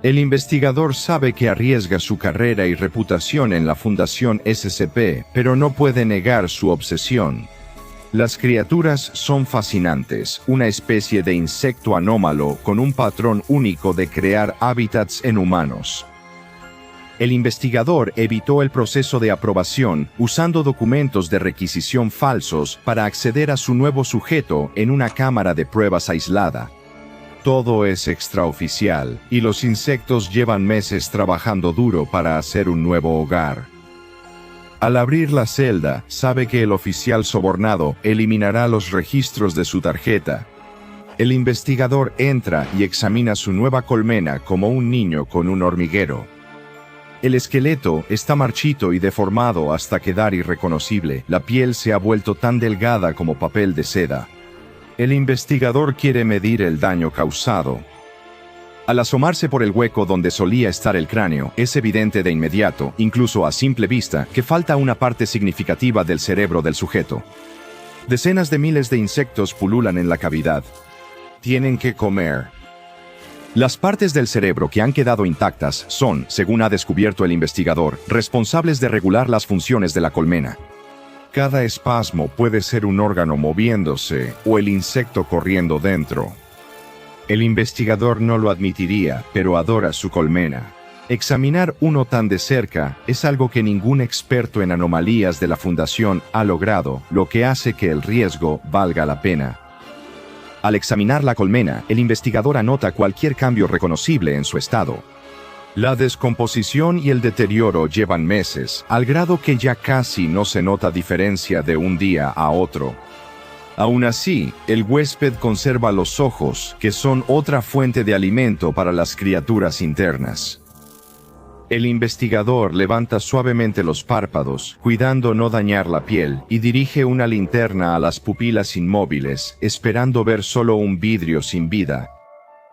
El investigador sabe que arriesga su carrera y reputación en la Fundación SCP, pero no puede negar su obsesión. Las criaturas son fascinantes, una especie de insecto anómalo con un patrón único de crear hábitats en humanos. El investigador evitó el proceso de aprobación usando documentos de requisición falsos para acceder a su nuevo sujeto en una cámara de pruebas aislada. Todo es extraoficial, y los insectos llevan meses trabajando duro para hacer un nuevo hogar. Al abrir la celda, sabe que el oficial sobornado eliminará los registros de su tarjeta. El investigador entra y examina su nueva colmena como un niño con un hormiguero. El esqueleto está marchito y deformado hasta quedar irreconocible. La piel se ha vuelto tan delgada como papel de seda. El investigador quiere medir el daño causado. Al asomarse por el hueco donde solía estar el cráneo, es evidente de inmediato, incluso a simple vista, que falta una parte significativa del cerebro del sujeto. Decenas de miles de insectos pululan en la cavidad. Tienen que comer. Las partes del cerebro que han quedado intactas son, según ha descubierto el investigador, responsables de regular las funciones de la colmena. Cada espasmo puede ser un órgano moviéndose o el insecto corriendo dentro. El investigador no lo admitiría, pero adora su colmena. Examinar uno tan de cerca es algo que ningún experto en anomalías de la Fundación ha logrado, lo que hace que el riesgo valga la pena. Al examinar la colmena, el investigador anota cualquier cambio reconocible en su estado. La descomposición y el deterioro llevan meses, al grado que ya casi no se nota diferencia de un día a otro. Aún así, el huésped conserva los ojos, que son otra fuente de alimento para las criaturas internas. El investigador levanta suavemente los párpados, cuidando no dañar la piel, y dirige una linterna a las pupilas inmóviles, esperando ver solo un vidrio sin vida.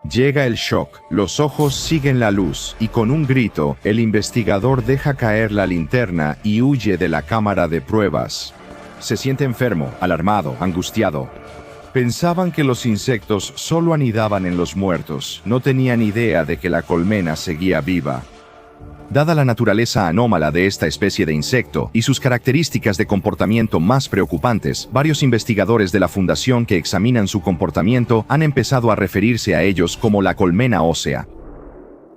Llega el shock, los ojos siguen la luz, y con un grito, el investigador deja caer la linterna y huye de la cámara de pruebas. Se siente enfermo, alarmado, angustiado. Pensaban que los insectos solo anidaban en los muertos, no tenían idea de que la colmena seguía viva. Dada la naturaleza anómala de esta especie de insecto y sus características de comportamiento más preocupantes, varios investigadores de la Fundación que examinan su comportamiento han empezado a referirse a ellos como la colmena ósea.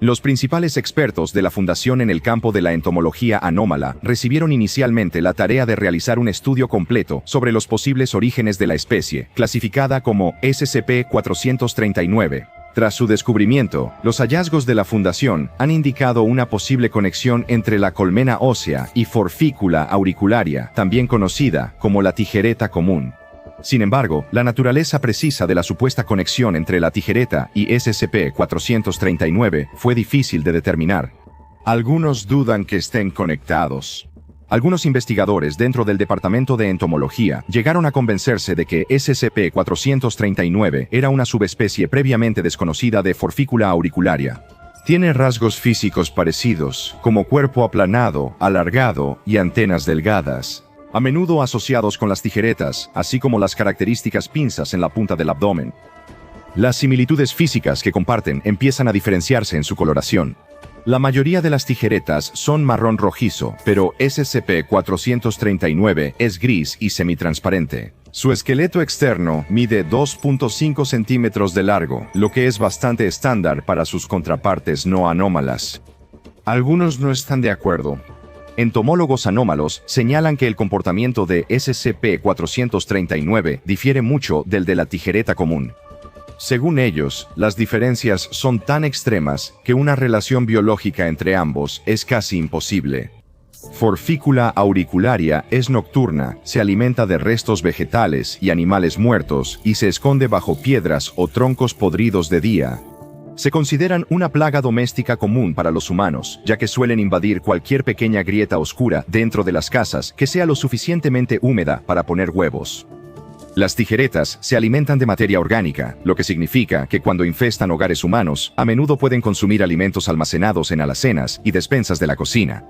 Los principales expertos de la Fundación en el campo de la entomología anómala recibieron inicialmente la tarea de realizar un estudio completo sobre los posibles orígenes de la especie, clasificada como SCP-439. Tras su descubrimiento, los hallazgos de la Fundación han indicado una posible conexión entre la colmena ósea y Forficula auricularia, también conocida como la tijereta común. Sin embargo, la naturaleza precisa de la supuesta conexión entre la tijereta y SCP-439 fue difícil de determinar. Algunos dudan que estén conectados. Algunos investigadores dentro del Departamento de Entomología llegaron a convencerse de que SCP-439 era una subespecie previamente desconocida de Forficula auricularia. Tiene rasgos físicos parecidos, como cuerpo aplanado, alargado y antenas delgadas, a menudo asociados con las tijeretas, así como las características pinzas en la punta del abdomen. Las similitudes físicas que comparten empiezan a diferenciarse en su coloración. La mayoría de las tijeretas son marrón rojizo, pero SCP-439 es gris y semitransparente. Su esqueleto externo mide 2.5 centímetros de largo, lo que es bastante estándar para sus contrapartes no anómalas. Algunos no están de acuerdo. Entomólogos anómalos señalan que el comportamiento de SCP-439 difiere mucho del de la tijereta común. Según ellos, las diferencias son tan extremas que una relación biológica entre ambos es casi imposible. Forficula auricularia es nocturna, se alimenta de restos vegetales y animales muertos y se esconde bajo piedras o troncos podridos de día. Se consideran una plaga doméstica común para los humanos, ya que suelen invadir cualquier pequeña grieta oscura dentro de las casas que sea lo suficientemente húmeda para poner huevos. Las tijeretas se alimentan de materia orgánica, lo que significa que cuando infestan hogares humanos, a menudo pueden consumir alimentos almacenados en alacenas y despensas de la cocina.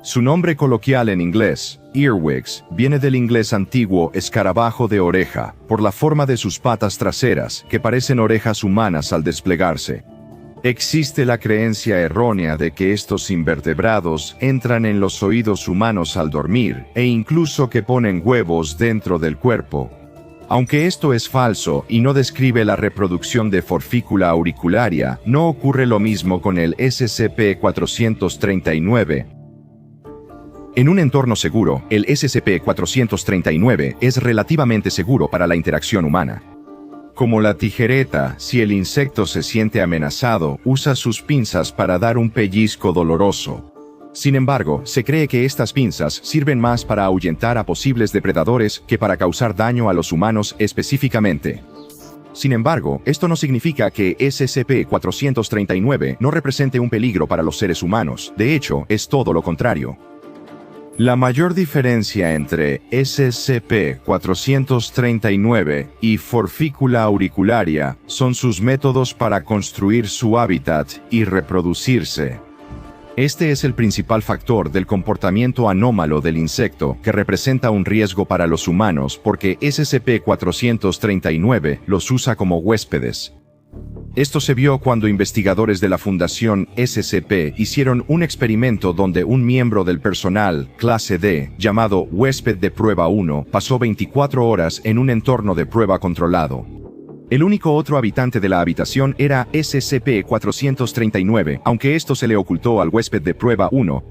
Su nombre coloquial en inglés, earwigs, viene del inglés antiguo escarabajo de oreja, por la forma de sus patas traseras, que parecen orejas humanas al desplegarse. Existe la creencia errónea de que estos invertebrados entran en los oídos humanos al dormir, e incluso que ponen huevos dentro del cuerpo. Aunque esto es falso y no describe la reproducción de Forficula auricularia, no ocurre lo mismo con el SCP-439. En un entorno seguro, el SCP-439 es relativamente seguro para la interacción humana. Como la tijereta, si el insecto se siente amenazado, usa sus pinzas para dar un pellizco doloroso. Sin embargo, se cree que estas pinzas sirven más para ahuyentar a posibles depredadores que para causar daño a los humanos específicamente. Sin embargo, esto no significa que SCP-439 no represente un peligro para los seres humanos. De hecho, es todo lo contrario. La mayor diferencia entre SCP-439 y Forficula auricularia son sus métodos para construir su hábitat y reproducirse. Este es el principal factor del comportamiento anómalo del insecto que representa un riesgo para los humanos porque SCP-439 los usa como huéspedes. Esto se vio cuando investigadores de la Fundación SCP hicieron un experimento donde un miembro del personal, clase D, llamado huésped de prueba 1, pasó 24 horas en un entorno de prueba controlado. El único otro habitante de la habitación era SCP-439, aunque esto se le ocultó al huésped de prueba 1.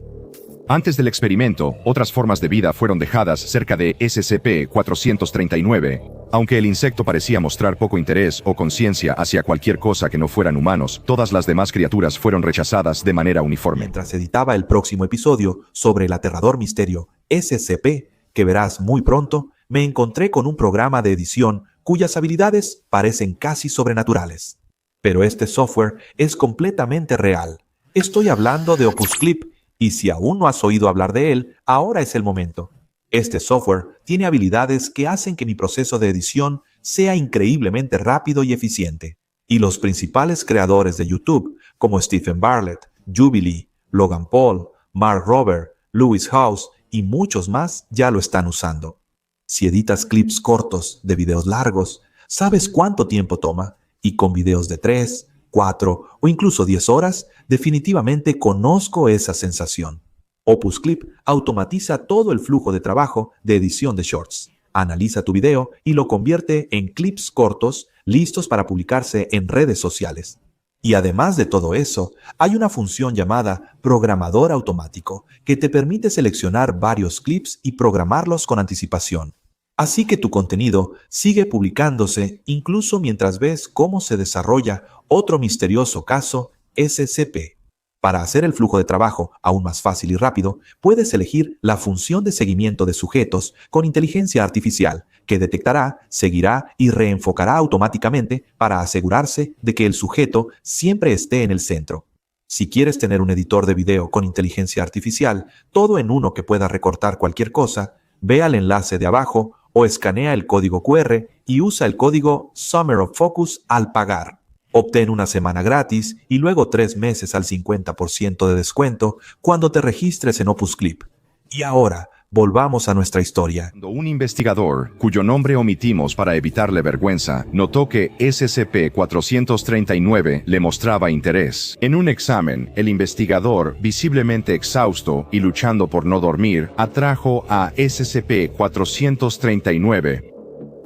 Antes del experimento, otras formas de vida fueron dejadas cerca de SCP-439. Aunque el insecto parecía mostrar poco interés o conciencia hacia cualquier cosa que no fueran humanos, todas las demás criaturas fueron rechazadas de manera uniforme. Mientras editaba el próximo episodio sobre el aterrador misterio SCP, que verás muy pronto, me encontré con un programa de edición cuyas habilidades parecen casi sobrenaturales. Pero este software es completamente real. Estoy hablando de Opus Clip, y si aún no has oído hablar de él, ahora es el momento. Este software tiene habilidades que hacen que mi proceso de edición sea increíblemente rápido y eficiente. Y los principales creadores de YouTube, como Stephen Bartlett, Jubilee, Logan Paul, Mark Rober, Lewis Howes y muchos más ya lo están usando. Si editas clips cortos de videos largos, sabes cuánto tiempo toma, y con videos de 3, 4 o incluso 10 horas, definitivamente conozco esa sensación. Opus Clip automatiza todo el flujo de trabajo de edición de shorts. Analiza tu video y lo convierte en clips cortos listos para publicarse en redes sociales. Y además de todo eso, hay una función llamada programador automático que te permite seleccionar varios clips y programarlos con anticipación. Así que tu contenido sigue publicándose incluso mientras ves cómo se desarrolla otro misterioso caso SCP. Para hacer el flujo de trabajo aún más fácil y rápido, puedes elegir la función de seguimiento de sujetos con inteligencia artificial, que detectará, seguirá y reenfocará automáticamente para asegurarse de que el sujeto siempre esté en el centro. Si quieres tener un editor de video con inteligencia artificial, todo en uno que pueda recortar cualquier cosa, ve al enlace de abajo o escanea el código QR y usa el código Summer of Focus al pagar. Obtén una semana gratis y luego 3 meses al 50% de descuento cuando te registres en Opus Clip. Y ahora, volvamos a nuestra historia. Cuando un investigador, cuyo nombre omitimos para evitarle vergüenza, notó que SCP-439 le mostraba interés. En un examen, el investigador, visiblemente exhausto y luchando por no dormir, atrajo a SCP-439.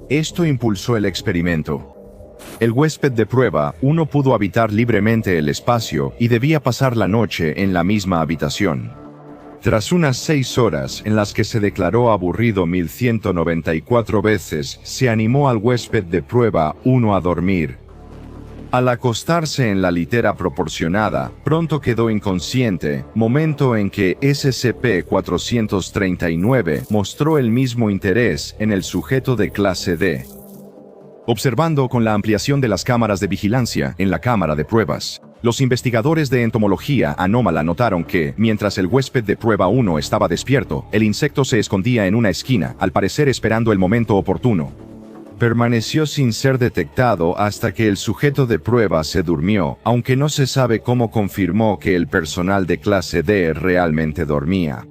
Esto impulsó el experimento. El huésped de prueba 1 pudo habitar libremente el espacio y debía pasar la noche en la misma habitación. Tras unas 6 horas en las que se declaró aburrido 1194 veces, se animó al huésped de prueba 1 a dormir. Al acostarse en la litera proporcionada, pronto quedó inconsciente, momento en que SCP-439 mostró el mismo interés en el sujeto de clase D. Observando con la ampliación de las cámaras de vigilancia en la cámara de pruebas, los investigadores de entomología anómala notaron que, mientras el huésped de prueba 1 estaba despierto, el insecto se escondía en una esquina, al parecer esperando el momento oportuno. Permaneció sin ser detectado hasta que el sujeto de prueba se durmió, aunque no se sabe cómo confirmó que el personal de clase D realmente dormía.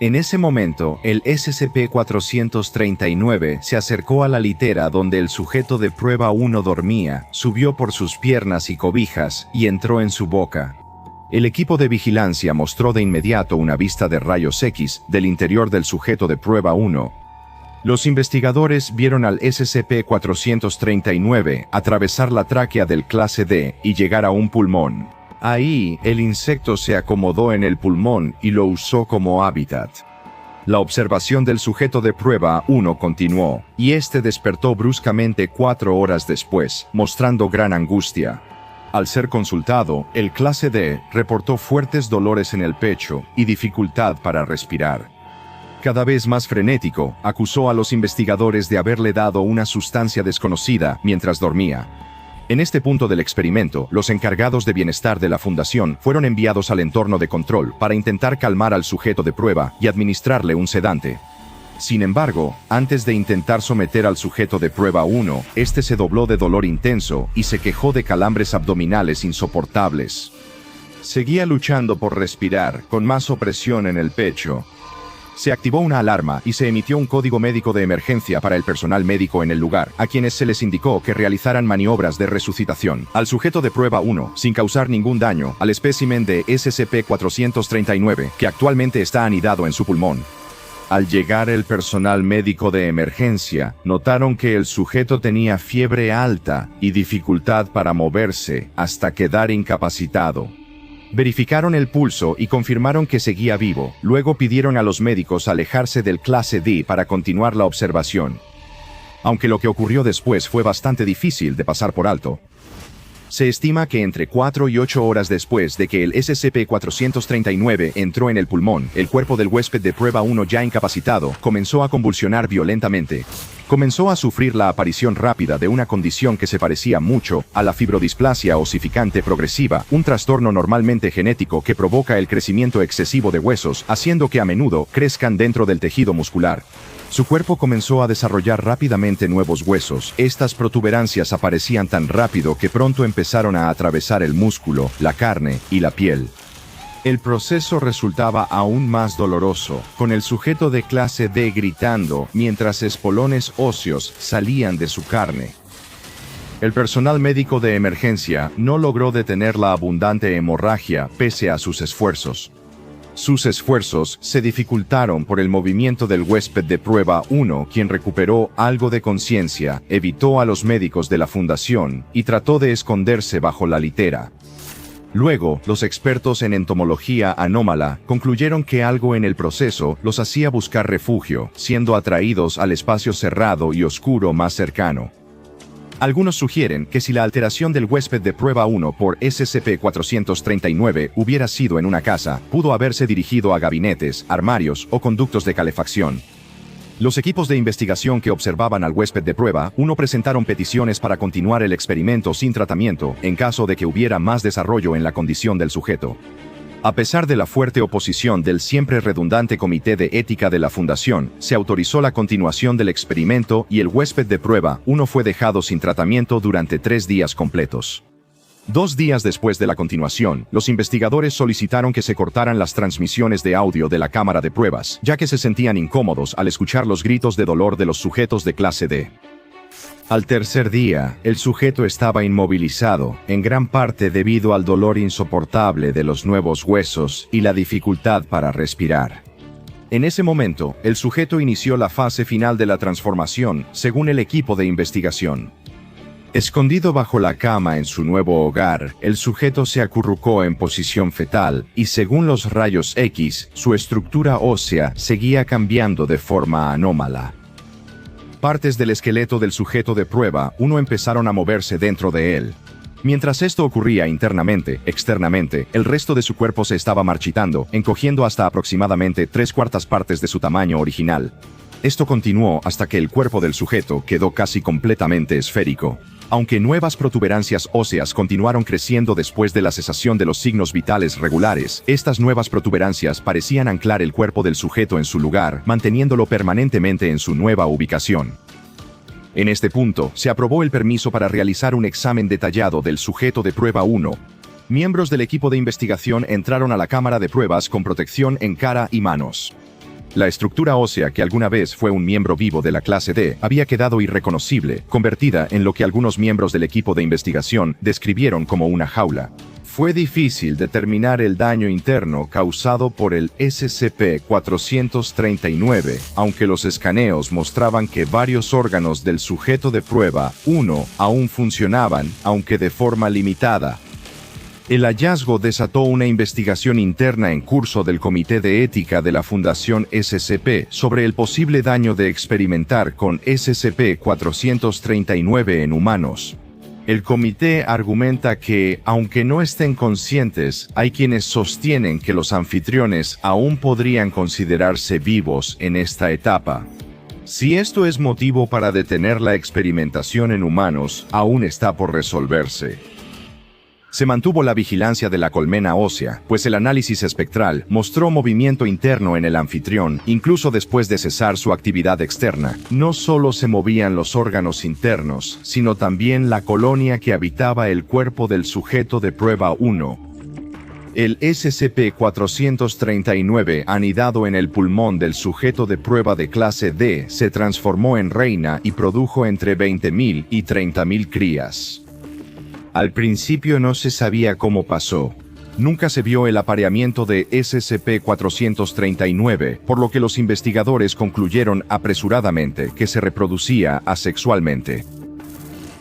En ese momento, el SCP-439 se acercó a la litera donde el sujeto de prueba 1 dormía, subió por sus piernas y cobijas y entró en su boca. El equipo de vigilancia mostró de inmediato una vista de rayos X del interior del sujeto de prueba 1. Los investigadores vieron al SCP-439 atravesar la tráquea del clase D y llegar a un pulmón. Ahí, el insecto se acomodó en el pulmón y lo usó como hábitat. La observación del sujeto de prueba 1 continuó, y este despertó bruscamente 4 horas después, mostrando gran angustia. Al ser consultado, el clase D reportó fuertes dolores en el pecho y dificultad para respirar. Cada vez más frenético, acusó a los investigadores de haberle dado una sustancia desconocida mientras dormía. En este punto del experimento, los encargados de bienestar de la fundación fueron enviados al entorno de control para intentar calmar al sujeto de prueba y administrarle un sedante. Sin embargo, antes de intentar someter al sujeto de prueba 1, este se dobló de dolor intenso y se quejó de calambres abdominales insoportables. Seguía luchando por respirar, con más opresión en el pecho. Se activó una alarma y se emitió un código médico de emergencia para el personal médico en el lugar, a quienes se les indicó que realizaran maniobras de resucitación al sujeto de prueba 1, sin causar ningún daño al espécimen de SCP-439, que actualmente está anidado en su pulmón. Al llegar el personal médico de emergencia, notaron que el sujeto tenía fiebre alta y dificultad para moverse hasta quedar incapacitado. Verificaron el pulso y confirmaron que seguía vivo. Luego pidieron a los médicos alejarse del clase D para continuar la observación. Aunque lo que ocurrió después fue bastante difícil de pasar por alto. Se estima que entre 4 y 8 horas después de que el SCP-439 entró en el pulmón, el cuerpo del huésped de prueba 1 ya incapacitado comenzó a convulsionar violentamente. Comenzó a sufrir la aparición rápida de una condición que se parecía mucho a la fibrodisplasia osificante progresiva, un trastorno normalmente genético que provoca el crecimiento excesivo de huesos, haciendo que a menudo crezcan dentro del tejido muscular. Su cuerpo comenzó a desarrollar rápidamente nuevos huesos. Estas protuberancias aparecían tan rápido que pronto empezaron a atravesar el músculo, la carne y la piel. El proceso resultaba aún más doloroso, con el sujeto de clase D gritando mientras espolones óseos salían de su carne. El personal médico de emergencia no logró detener la abundante hemorragia pese a sus esfuerzos. Sus esfuerzos se dificultaron por el movimiento del huésped de prueba 1, quien recuperó algo de conciencia, evitó a los médicos de la fundación y trató de esconderse bajo la litera. Luego, los expertos en entomología anómala concluyeron que algo en el proceso los hacía buscar refugio, siendo atraídos al espacio cerrado y oscuro más cercano. Algunos sugieren que si la alteración del huésped de prueba 1 por SCP-439 hubiera sido en una casa, pudo haberse dirigido a gabinetes, armarios o conductos de calefacción. Los equipos de investigación que observaban al huésped de prueba 1 presentaron peticiones para continuar el experimento sin tratamiento en caso de que hubiera más desarrollo en la condición del sujeto. A pesar de la fuerte oposición del siempre redundante Comité de Ética de la Fundación, se autorizó la continuación del experimento y el huésped de prueba 1 fue dejado sin tratamiento durante 3 días completos. 2 días después de la continuación, los investigadores solicitaron que se cortaran las transmisiones de audio de la cámara de pruebas, ya que se sentían incómodos al escuchar los gritos de dolor de los sujetos de clase D. Al tercer día, el sujeto estaba inmovilizado, en gran parte debido al dolor insoportable de los nuevos huesos y la dificultad para respirar. En ese momento, el sujeto inició la fase final de la transformación, según el equipo de investigación. Escondido bajo la cama en su nuevo hogar, el sujeto se acurrucó en posición fetal y, según los rayos X, su estructura ósea seguía cambiando de forma anómala. Partes del esqueleto del sujeto de prueba 1 empezaron a moverse dentro de él. Mientras esto ocurría externamente, el resto de su cuerpo se estaba marchitando, encogiendo hasta aproximadamente 3/4 partes de su tamaño original. Esto continuó hasta que el cuerpo del sujeto quedó casi completamente esférico. Aunque nuevas protuberancias óseas continuaron creciendo después de la cesación de los signos vitales regulares, estas nuevas protuberancias parecían anclar el cuerpo del sujeto en su lugar, manteniéndolo permanentemente en su nueva ubicación. En este punto, se aprobó el permiso para realizar un examen detallado del sujeto de prueba 1. Miembros del equipo de investigación entraron a la cámara de pruebas con protección en cara y manos. La estructura ósea que alguna vez fue un miembro vivo de la clase D había quedado irreconocible, convertida en lo que algunos miembros del equipo de investigación describieron como una jaula. Fue difícil determinar el daño interno causado por el SCP-439, aunque los escaneos mostraban que varios órganos del sujeto de prueba 1 aún funcionaban, aunque de forma limitada. El hallazgo desató una investigación interna en curso del Comité de Ética de la Fundación SCP sobre el posible daño de experimentar con SCP-439 en humanos. El comité argumenta que, aunque no estén conscientes, hay quienes sostienen que los anfitriones aún podrían considerarse vivos en esta etapa. Si esto es motivo para detener la experimentación en humanos, aún está por resolverse. Se mantuvo la vigilancia de la colmena ósea, pues el análisis espectral mostró movimiento interno en el anfitrión, incluso después de cesar su actividad externa. No solo se movían los órganos internos, sino también la colonia que habitaba el cuerpo del sujeto de prueba 1. El SCP-439, anidado en el pulmón del sujeto de prueba de clase D, se transformó en reina y produjo entre 20.000 y 30.000 crías. Al principio no se sabía cómo pasó. Nunca se vio el apareamiento de SCP-439, por lo que los investigadores concluyeron apresuradamente que se reproducía asexualmente.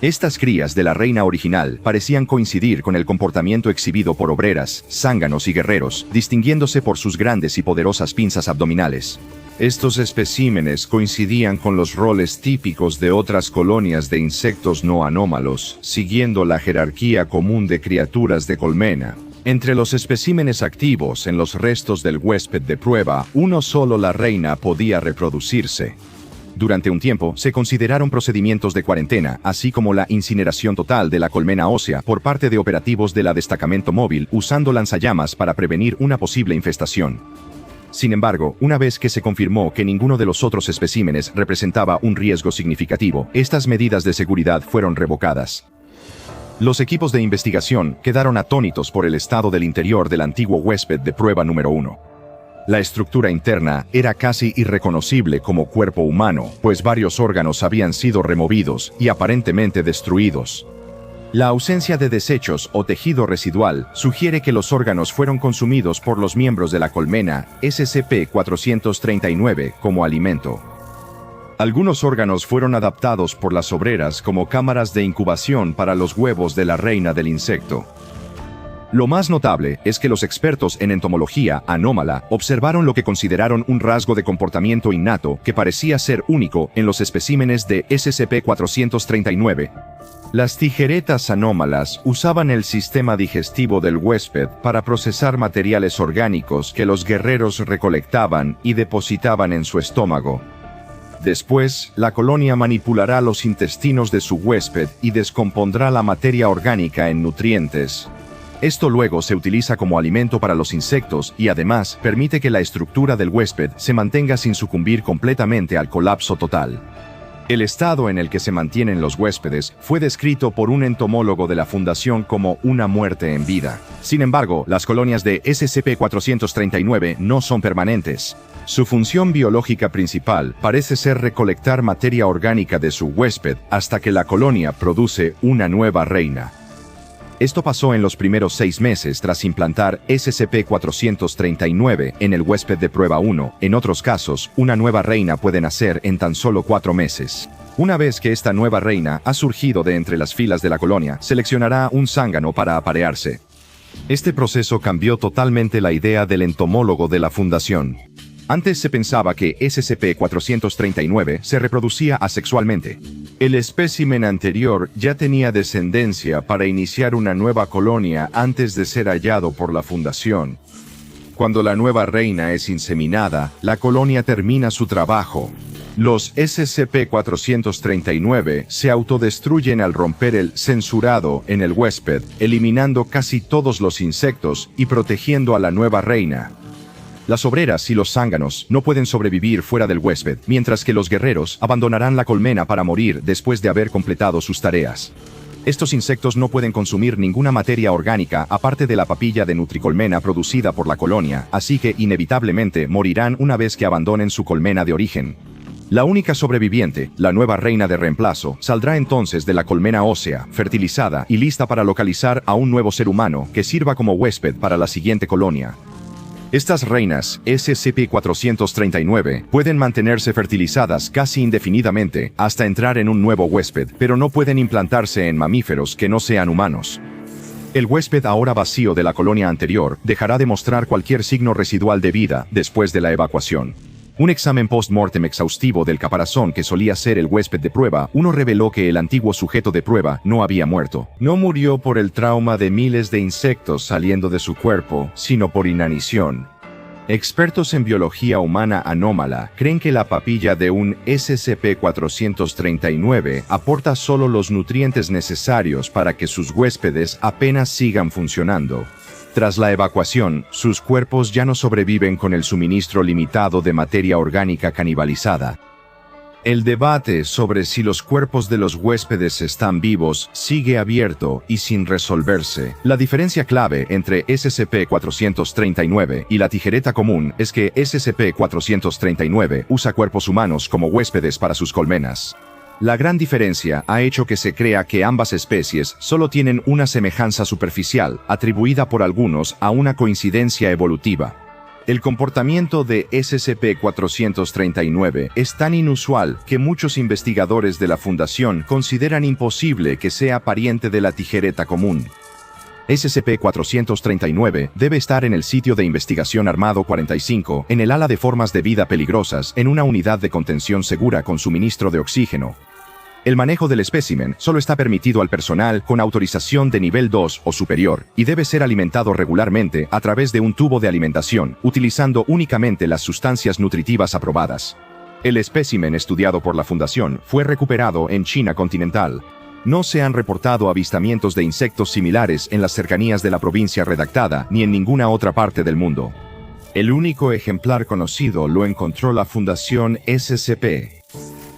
Estas crías de la reina original parecían coincidir con el comportamiento exhibido por obreras, zánganos y guerreros, distinguiéndose por sus grandes y poderosas pinzas abdominales. Estos especímenes coincidían con los roles típicos de otras colonias de insectos no anómalos, siguiendo la jerarquía común de criaturas de colmena. Entre los especímenes activos en los restos del huésped de prueba, uno solo la reina podía reproducirse. Durante un tiempo, se consideraron procedimientos de cuarentena, así como la incineración total de la colmena ósea por parte de operativos de la destacamento móvil usando lanzallamas para prevenir una posible infestación. Sin embargo, una vez que se confirmó que ninguno de los otros especímenes representaba un riesgo significativo, estas medidas de seguridad fueron revocadas. Los equipos de investigación quedaron atónitos por el estado del interior del antiguo huésped de prueba número 1. La estructura interna era casi irreconocible como cuerpo humano, pues varios órganos habían sido removidos y aparentemente destruidos. La ausencia de desechos o tejido residual sugiere que los órganos fueron consumidos por los miembros de la colmena SCP-439 como alimento. Algunos órganos fueron adaptados por las obreras como cámaras de incubación para los huevos de la reina del insecto. Lo más notable es que los expertos en entomología anómala observaron lo que consideraron un rasgo de comportamiento innato que parecía ser único en los especímenes de SCP-439. Las tijeretas anómalas usaban el sistema digestivo del huésped para procesar materiales orgánicos que los guerreros recolectaban y depositaban en su estómago. Después, la colonia manipulará los intestinos de su huésped y descompondrá la materia orgánica en nutrientes. Esto luego se utiliza como alimento para los insectos y además permite que la estructura del huésped se mantenga sin sucumbir completamente al colapso total. El estado en el que se mantienen los huéspedes fue descrito por un entomólogo de la Fundación como una muerte en vida. Sin embargo, las colonias de SCP-439 no son permanentes. Su función biológica principal parece ser recolectar materia orgánica de su huésped hasta que la colonia produce una nueva reina. Esto pasó en los primeros 6 meses tras implantar SCP-439 en el huésped de prueba 1. En otros casos, una nueva reina puede nacer en tan solo 4 meses. Una vez que esta nueva reina ha surgido de entre las filas de la colonia, seleccionará un zángano para aparearse. Este proceso cambió totalmente la idea del entomólogo de la Fundación. Antes se pensaba que SCP-439 se reproducía asexualmente. El espécimen anterior ya tenía descendencia para iniciar una nueva colonia antes de ser hallado por la Fundación. Cuando la nueva reina es inseminada, la colonia termina su trabajo. Los SCP-439 se autodestruyen al romper el censurado en el huésped, eliminando casi todos los insectos y protegiendo a la nueva reina. Las obreras y los zánganos no pueden sobrevivir fuera del huésped, mientras que los guerreros abandonarán la colmena para morir después de haber completado sus tareas. Estos insectos no pueden consumir ninguna materia orgánica aparte de la papilla de nutricolmena producida por la colonia, así que inevitablemente morirán una vez que abandonen su colmena de origen. La única sobreviviente, la nueva reina de reemplazo, saldrá entonces de la colmena ósea, fertilizada y lista para localizar a un nuevo ser humano que sirva como huésped para la siguiente colonia. Estas reinas, SCP-439, pueden mantenerse fertilizadas casi indefinidamente hasta entrar en un nuevo huésped, pero no pueden implantarse en mamíferos que no sean humanos. El huésped ahora vacío de la colonia anterior dejará de mostrar cualquier signo residual de vida después de la evacuación. Un examen post-mortem exhaustivo del caparazón que solía ser el huésped de prueba, reveló que el antiguo sujeto de prueba no había muerto. No murió por el trauma de miles de insectos saliendo de su cuerpo, sino por inanición. Expertos en biología humana anómala creen que la papilla de un SCP-439 aporta solo los nutrientes necesarios para que sus huéspedes apenas sigan funcionando. Tras la evacuación, sus cuerpos ya no sobreviven con el suministro limitado de materia orgánica canibalizada. El debate sobre si los cuerpos de los huéspedes están vivos sigue abierto y sin resolverse. La diferencia clave entre SCP-439 y la tijereta común es que SCP-439 usa cuerpos humanos como huéspedes para sus colmenas. La gran diferencia ha hecho que se crea que ambas especies solo tienen una semejanza superficial, atribuida por algunos a una coincidencia evolutiva. El comportamiento de SCP-439 es tan inusual que muchos investigadores de la Fundación consideran imposible que sea pariente de la tijereta común. SCP-439 debe estar en el sitio de investigación armado 45, en el ala de formas de vida peligrosas, en una unidad de contención segura con suministro de oxígeno. El manejo del espécimen solo está permitido al personal con autorización de nivel 2 o superior, y debe ser alimentado regularmente a través de un tubo de alimentación, utilizando únicamente las sustancias nutritivas aprobadas. El espécimen estudiado por la Fundación fue recuperado en China continental. No se han reportado avistamientos de insectos similares en las cercanías de la provincia redactada ni en ninguna otra parte del mundo. El único ejemplar conocido lo encontró la Fundación SCP.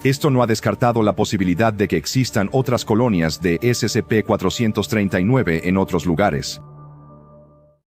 Esto no ha descartado la posibilidad de que existan otras colonias de SCP-439 en otros lugares.